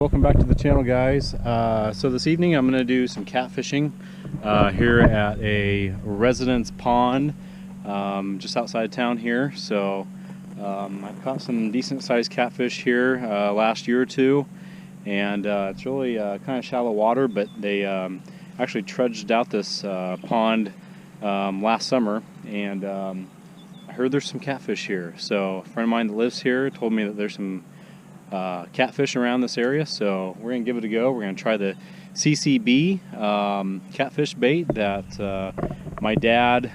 Welcome back to the channel, guys. So this evening I'm going to do some catfishing here at a residence pond just outside of town here. So I've caught some decent sized catfish here last year or two, and it's really kind of shallow water, but they actually trudged out this pond last summer, and I heard there's some catfish here. So a friend of mine that lives here told me that there's some catfish around this area, so we're gonna give it a go. We're gonna try the CCB catfish bait that my dad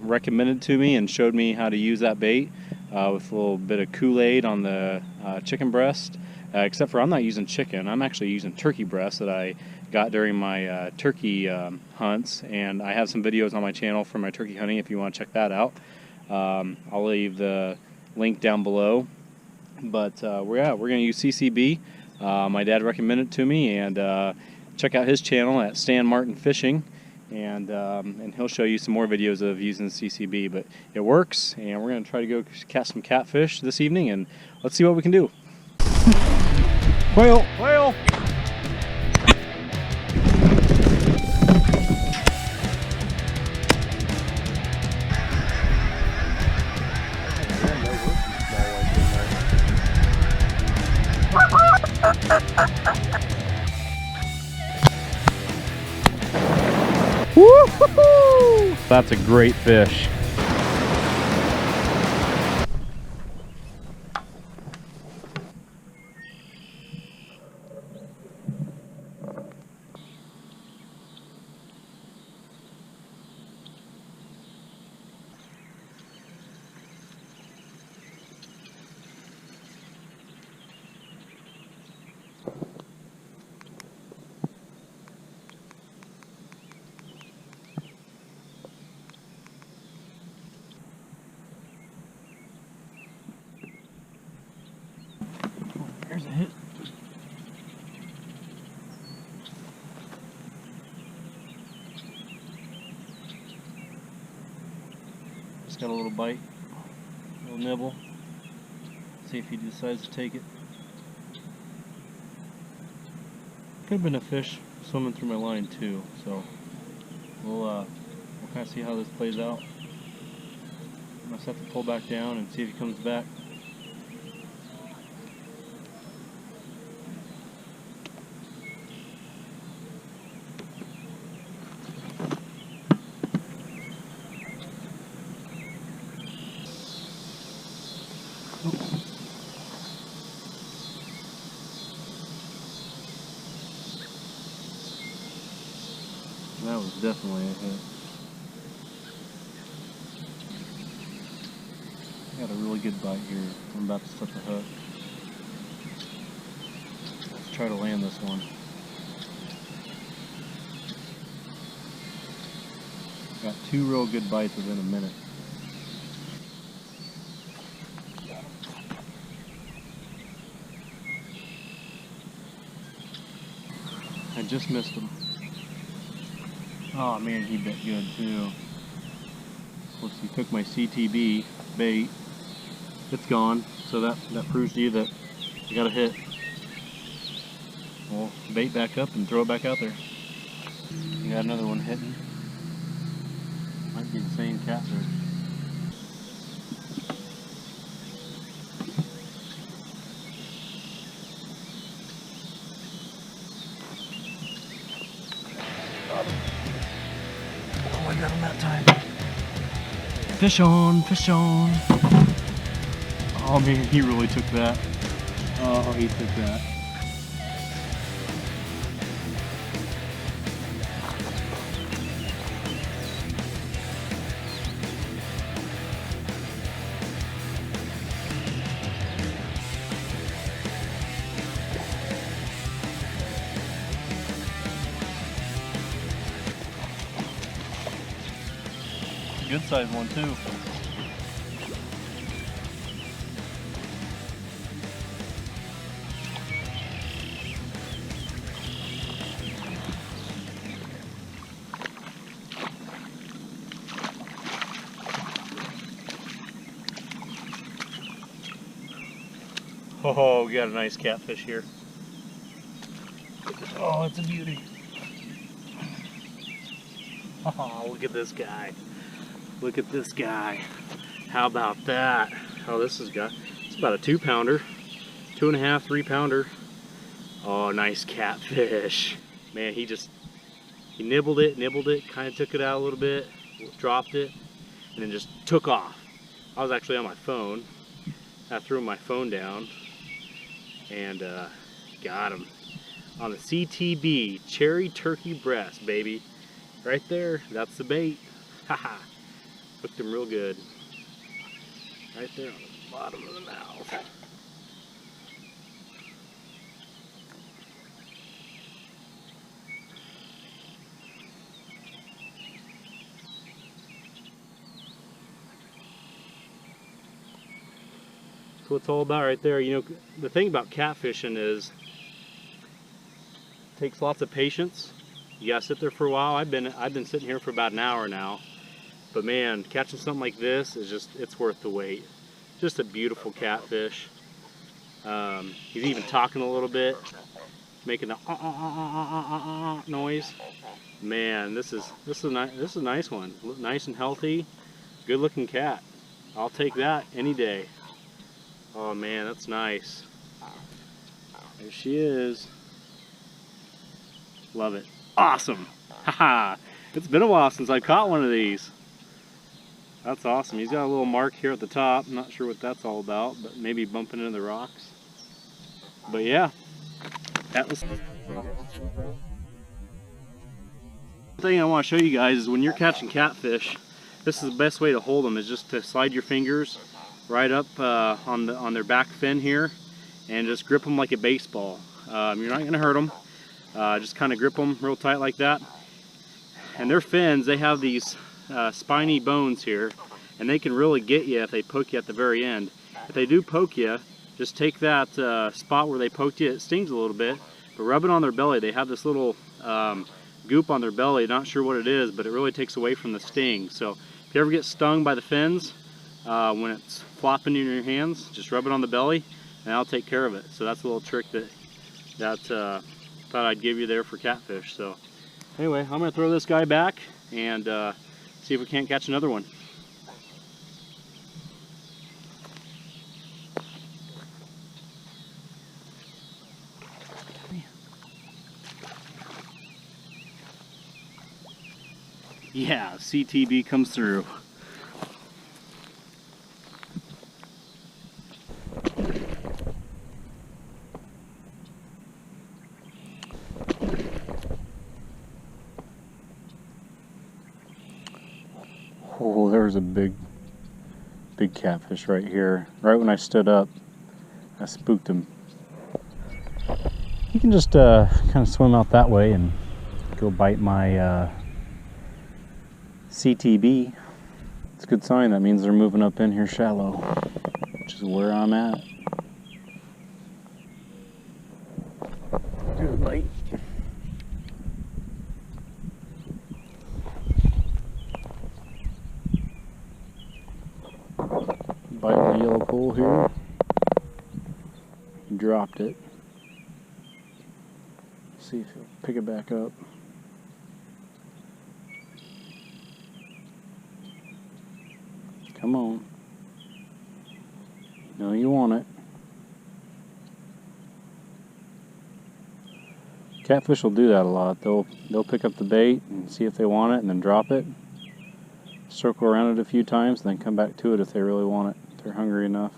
recommended to me and showed me how to use that bait with a little bit of Kool-Aid on the chicken breast, except for I'm not using chicken. I'm actually using turkey breast that I got during my turkey hunts, and I have some videos on my channel for my turkey hunting if you want to check that out. I'll leave the link down below. But we're going to use CCB. My dad recommended it to me, and check out his channel at Stan Martin Fishing, and he'll show you some more videos of using CCB. But it works, and we're going to try to go catch some catfish this evening, and let's see what we can do. Quail! Quail! Woo-hoo-hoo! That's a great fish. There's a hit. Just got a little bite, a little nibble. See if he decides to take it. Could have been a fish swimming through my line too, so we'll kind of see how this plays out. I must have to pull back down and see if he comes back. That was definitely a hit. Got a really good bite here. I'm about to slip a hook. Let's try to land this one. Got two real good bites within a minute. I just missed him. Oh man, he bit good too. Of course, he took my CTB bait. It's gone, so that proves to you that you got a hit. Well, bait back up and throw it back out there. You got another one hitting. Might be the same catfish. I got him that time. Fish on, fish on. Oh man, he really took that. Oh, he took that. Good sized one too. Oh, we got a nice catfish here. Oh, it's a beauty. Oh, look at this guy. Look at this guy. How about that? Oh, it's about a 2-pounder. 2.5, 3-pounder. Oh, nice catfish. Man, he nibbled it, kind of took it out a little bit, dropped it, and then just took off. I was actually on my phone. I threw my phone down and got him on the CTB, cherry turkey breast, baby. Right there, that's the bait. Haha, hooked him real good. Right there on the bottom of the mouth. That's what it's all about right there. You know, the thing about catfishing is it takes lots of patience. You gotta sit there for a while. I've been sitting here for about an hour now. But man, catching something like this is it's worth the wait. Just a beautiful catfish. He's even talking a little bit, making the noise. Man, this is a nice one. Nice and healthy, good looking cat. I'll take that any day. Oh man, that's nice. There she is. Love it. Awesome. Haha. It's been a while since I caught one of these. That's awesome. He's got a little mark here at the top. I'm not sure what that's all about, but maybe bumping into the rocks. But yeah, that was... The thing I want to show you guys is when you're catching catfish, this is the best way to hold them, is just to slide your fingers right up on their back fin here and just grip them like a baseball. You're not going to hurt them. Just kind of grip them real tight like that. And their fins, they have these spiny bones here, and they can really get you if they poke you at the very end. If they do poke you, just take that spot where they poked you. It stings a little bit, but rub it on their belly. They have this little goop on their belly. Not sure what it is, but it really takes away from the sting. So if you ever get stung by the fins when it's flopping in your hands, just rub it on the belly and that'll take care of it. So that's a little trick that thought I'd give you there for catfish. So anyway, I'm going to throw this guy back and see if we can't catch another one. Yeah, CTB comes through. Oh, there was a big catfish right here. Right when I stood up, I spooked him. You can just kind of swim out that way and go bite my CTB. It's a good sign. That means they're moving up in here shallow, which is where I'm at. Good bite. Bite the yellow pole here. Dropped it. See if he'll pick it back up. Come on. You know you want it. Catfish will do that a lot. They'll pick up the bait and see if they want it and then drop it. Circle around it a few times and then come back to it if they really want it. If they're hungry enough.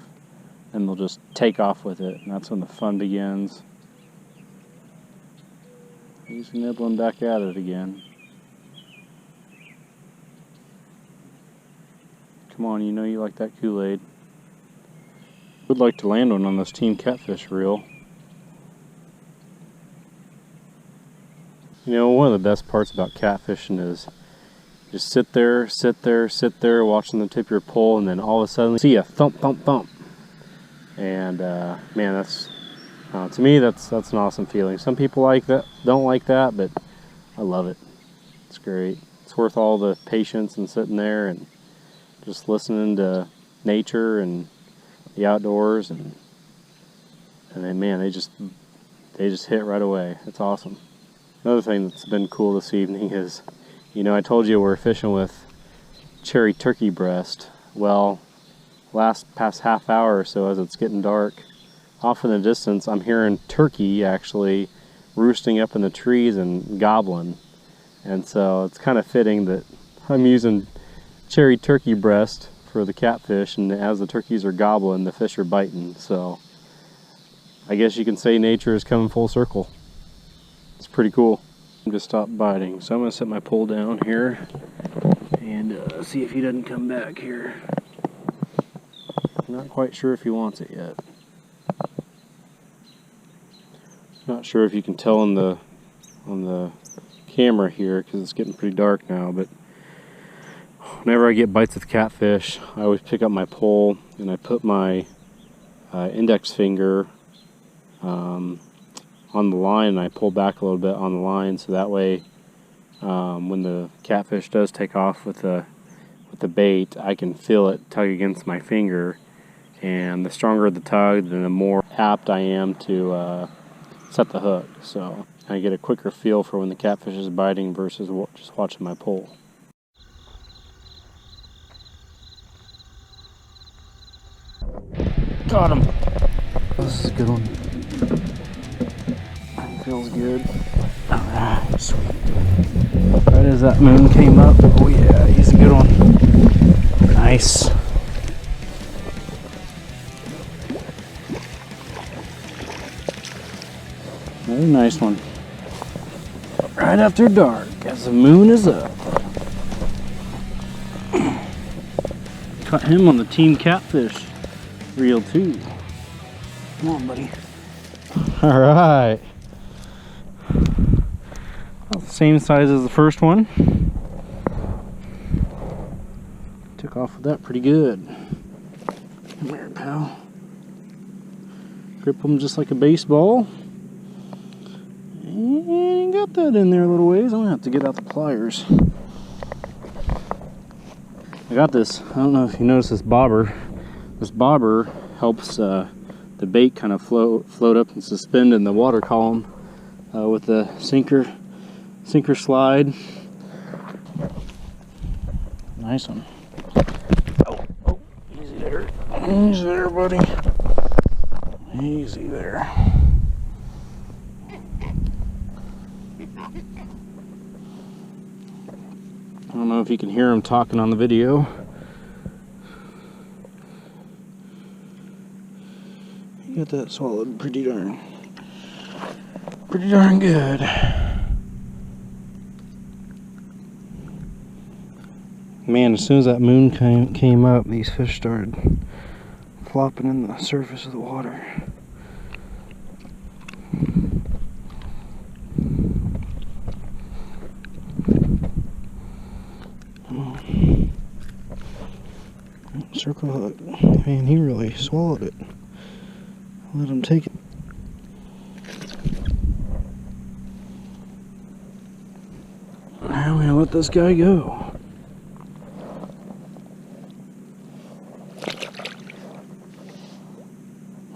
And they'll just take off with it. And that's when the fun begins. He's nibbling back at it again. Come on, you know you like that Kool-Aid. Would like to land one on this TeamCatfish reel. You know, one of the best parts about catfishing is just sit there, watching the tip of your pole, and then all of a sudden see a thump, thump, thump. And man, that's to me that's an awesome feeling. Some people like that, don't like that, but I love it. It's great. It's worth all the patience and sitting there and just listening to nature and the outdoors, and then man, they just hit right away. It's awesome. Another thing that's been cool this evening is, you know, I told you we're fishing with cherry turkey breast. Well, past half hour or so, as it's getting dark, off in the distance I'm hearing turkey actually roosting up in the trees and gobbling. And so it's kind of fitting that I'm using cherry turkey breast for the catfish, and as the turkeys are gobbling, the fish are biting. So I guess you can say nature is coming full circle. It's pretty cool. I'm just stopped biting, so I'm gonna set my pole down here and see if he doesn't come back here. Not quite sure if he wants it yet. Not sure if you can tell on the camera here because it's getting pretty dark now, but whenever I get bites with catfish, I always pick up my pole and I put my index finger on the line, and I pull back a little bit on the line, so that way when the catfish does take off with the bait, I can feel it tug against my finger, and the stronger the tug, then the more apt I am to set the hook. So I get a quicker feel for when the catfish is biting versus just watching my pole. Got him. This is a good one. Feels good. Alright, sweet. Right as that moon came up. Oh yeah, he's a good one. Nice. Another nice one. Right after dark, as the moon is up. Caught him on the TeamCatfish reel too. Come on, buddy. Alright. About the same size as the first one. Took off with that pretty good. Come here, pal. Grip them just like a baseball. And got that in there a little ways. I'm gonna have to get out the pliers. I got this. I don't know if you notice this bobber. This bobber helps the bait kind of float up and suspend in the water column with the sinker slide. Nice one. Oh, easy there. Easy there, buddy. Easy there. I don't know if you can hear him talking on the video. You got that swallowed pretty darn good. Man, as soon as that moon came up, these fish started flopping in the surface of the water. Circle hook. Man, he really swallowed it. Let him take it. Now I'm gonna let this guy go.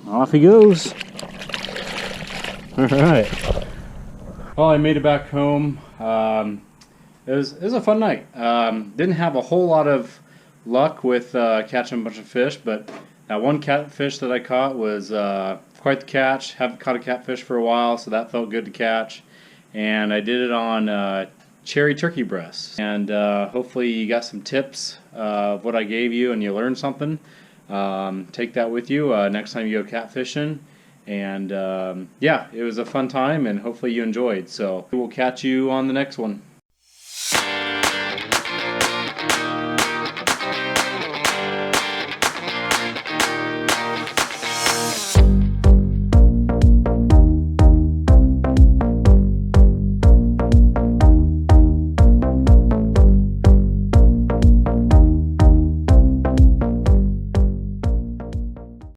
Off he goes. Alright. Well, I made it back home. It was a fun night. Didn't have a whole lot of luck with catching a bunch of fish, but that one catfish that I caught was quite the catch. Haven't caught a catfish for a while, so that felt good to catch. And I did it on cherry turkey breasts. And hopefully you got some tips of what I gave you and you learned something. Take that with you next time you go catfishing. And yeah, it was a fun time, and hopefully you enjoyed. So we'll catch you on the next one.